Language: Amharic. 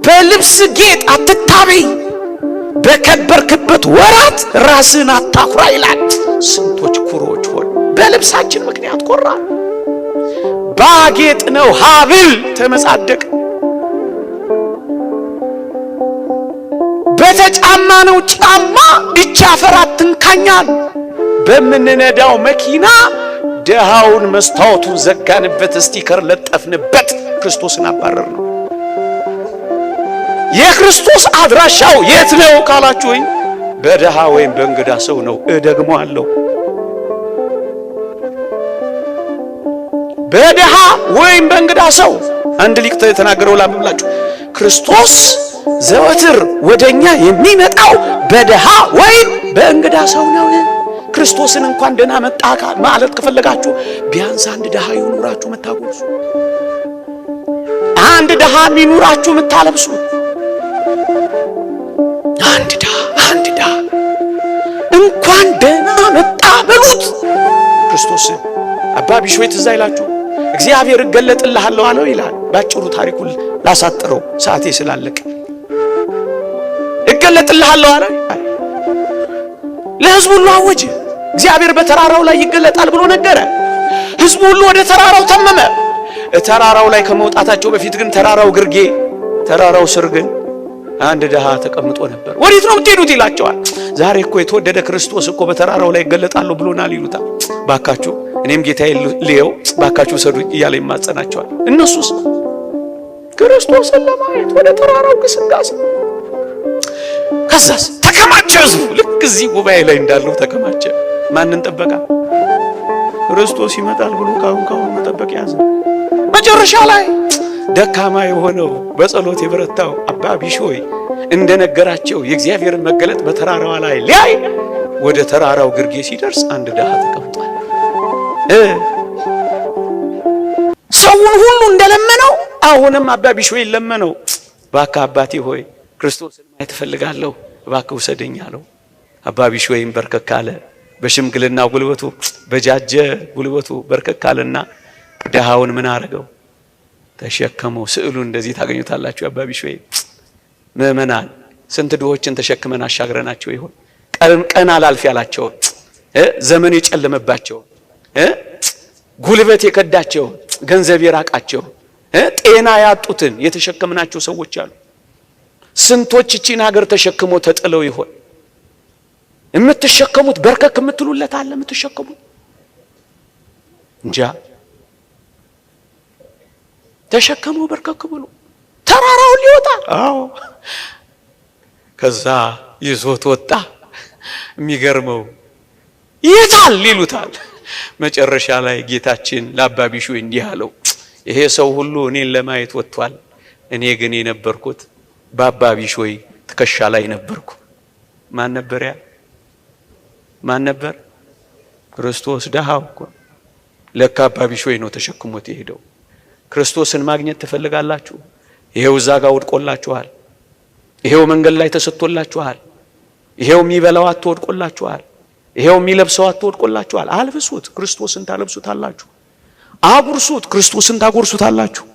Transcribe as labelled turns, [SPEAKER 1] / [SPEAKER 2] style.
[SPEAKER 1] በልብስ ጌጥ አትታበይ፣ በከበርክበት ወራት ራስን አታኩራ ይላል። ስንቶች ኩሮች ሆን በልብሳችን ምክንያት ኮራ። ባጌጥ ነው ሀብል ተመጻደቅ፣ በተጫማ ነው ጫማ እቻ ፈራት ትንካኛል። በምንነዳው መኪና ደሃውን መስታወቱን ዘጋንበት፣ ስቲከር ለጠፍንበት፣ ክርስቶስን አባረር ነው። የክርስቶስ አድራሻው የት ነው ካላችሁኝ፣ በደሃ ወይም በእንግዳ ሰው ነው። ደግሞ አለው በደሃ ወይም በእንግዳ ሰው። አንድ ሊቅ የተናገረው ላምብላችሁ፣ ክርስቶስ ዘወትር ወደኛ የሚመጣው በደሃ ወይም በእንግዳ ሰው ነው። ክርስቶስን እንኳን ደህና መጣ ማለት ከፈለጋችሁ ቢያንስ አንድ ደሃ ይኑራችሁ መታጎርሱ፣ አንድ ደሃ ይኑራችሁ መታለብሱ፣ አንድ ደሃ እንኳን ደህና መጣ በሉት ክርስቶስን። አባ ቢሾይ ትዝ አይላችሁ? እግዚአብሔር እገለጥልሃለሁ አለው ይላል። ባጭሩ ታሪኩን ላሳጥረው ሰዓቴ ስላለቀ፣ እገለጥልሃለሁ አለው ለሕዝቡ ሁሉ አወጀ። እግዚአብሔር በተራራው ላይ ይገለጣል ብሎ ነገረ። ሕዝቡ ሁሉ ወደ ተራራው ተመመ። ተራራው ላይ ከመውጣታቸው በፊት ግን ተራራው ስር ግን አንድ ደሃ ተቀምጦ ነበር። ወዴት ነው የምትሄዱት ይላቸዋል። ዛሬ እኮ የተወደደ ክርስቶስ እኮ በተራራው ላይ ይገለጣል ብሎናል ይሉታል። ባካችሁ እኔም ጌታዬ ልየው ባካችሁ ሰዱኝ እያለ ይማጸናቸዋል። እነሱስ ክርስቶስን ለማየት ወደ ተራራው ግስጋሴ። ከዛስ ተከማቸ ሕዝቡ። ልክ እዚህ ጉባኤ ላይ እንዳለው ተከማቸ። ማንን ጠበቃ? ክርስቶስ ይመጣል ብሎ ካሁን መጠበቅ ያዘ። መጨረሻ ላይ ደካማ የሆነው በጸሎት የበረታው አባ ቢሾይ እንደነገራቸው የእግዚአብሔርን መገለጥ በተራራዋ ላይ ሊያይ ወደ ተራራው ግርጌ ሲደርስ አንድ ደሃ ተቀምጧል። ሰውን ሁሉ እንደለመነው አሁንም አባ ቢሾይ ለመነው። እባክህ አባቴ ሆይ ክርስቶስን ማየት እፈልጋለሁ፣ እባክህ ውሰደኝ አለው። አባ ቢሾይም በርከክ አለ። በሽምግልና ጉልበቱ በጃጀ ጉልበቱ በርከክ አለና ደሃውን ምን አረገው? ተሸከመው። ስዕሉ እንደዚህ ታገኙታላችሁ። አባ ቢሾይ ምእመናን ስንት ድሆችን ተሸክመን አሻግረናቸው ይሆን? ቀን አላልፍ ያላቸው፣ ዘመን የጨለመባቸው፣ ጉልበት የከዳቸው፣ ገንዘብ የራቃቸው፣ ጤና ያጡትን የተሸከምናቸው ሰዎች አሉ። ስንቶች እቺን ሀገር ተሸክሞ ተጥለው ይሆን? የምትሸከሙት በርከክ የምትሉለት አለ የምትሸከሙት እንጃ። ተሸከመው በርከክ ብሎ ተራራውን ሊወጣ። አዎ ከዛ ይዞት ወጣ። የሚገርመው ይታል ይሉታል። መጨረሻ ላይ ጌታችን ለአባ ቢሾይ እንዲህ አለው፣ ይሄ ሰው ሁሉ እኔን ለማየት ወጥቷል፣ እኔ ግን የነበርኩት በአባ ቢሾይ ትከሻ ላይ ነበርኩ። ማን ነበር ያ? ማን ነበር? ክርስቶስ። ደሃው እኮ ለካ አባ ቢሾይ ነው ተሸክሞት የሄደው። ክርስቶስን ማግኘት ትፈልጋላችሁ? ይሄው እዛ ጋር ወድቆላችኋል። ይሄው መንገድ ላይ ተሰጥቶላችኋል። ይሄው የሚበላው አትወድቆላችኋል። ይሄው የሚለብሰው አትወድቆላችኋል። አልብሱት፣ ክርስቶስን ታለብሱታላችሁ። አጉርሱት፣ ክርስቶስን ታጎርሱታላችሁ።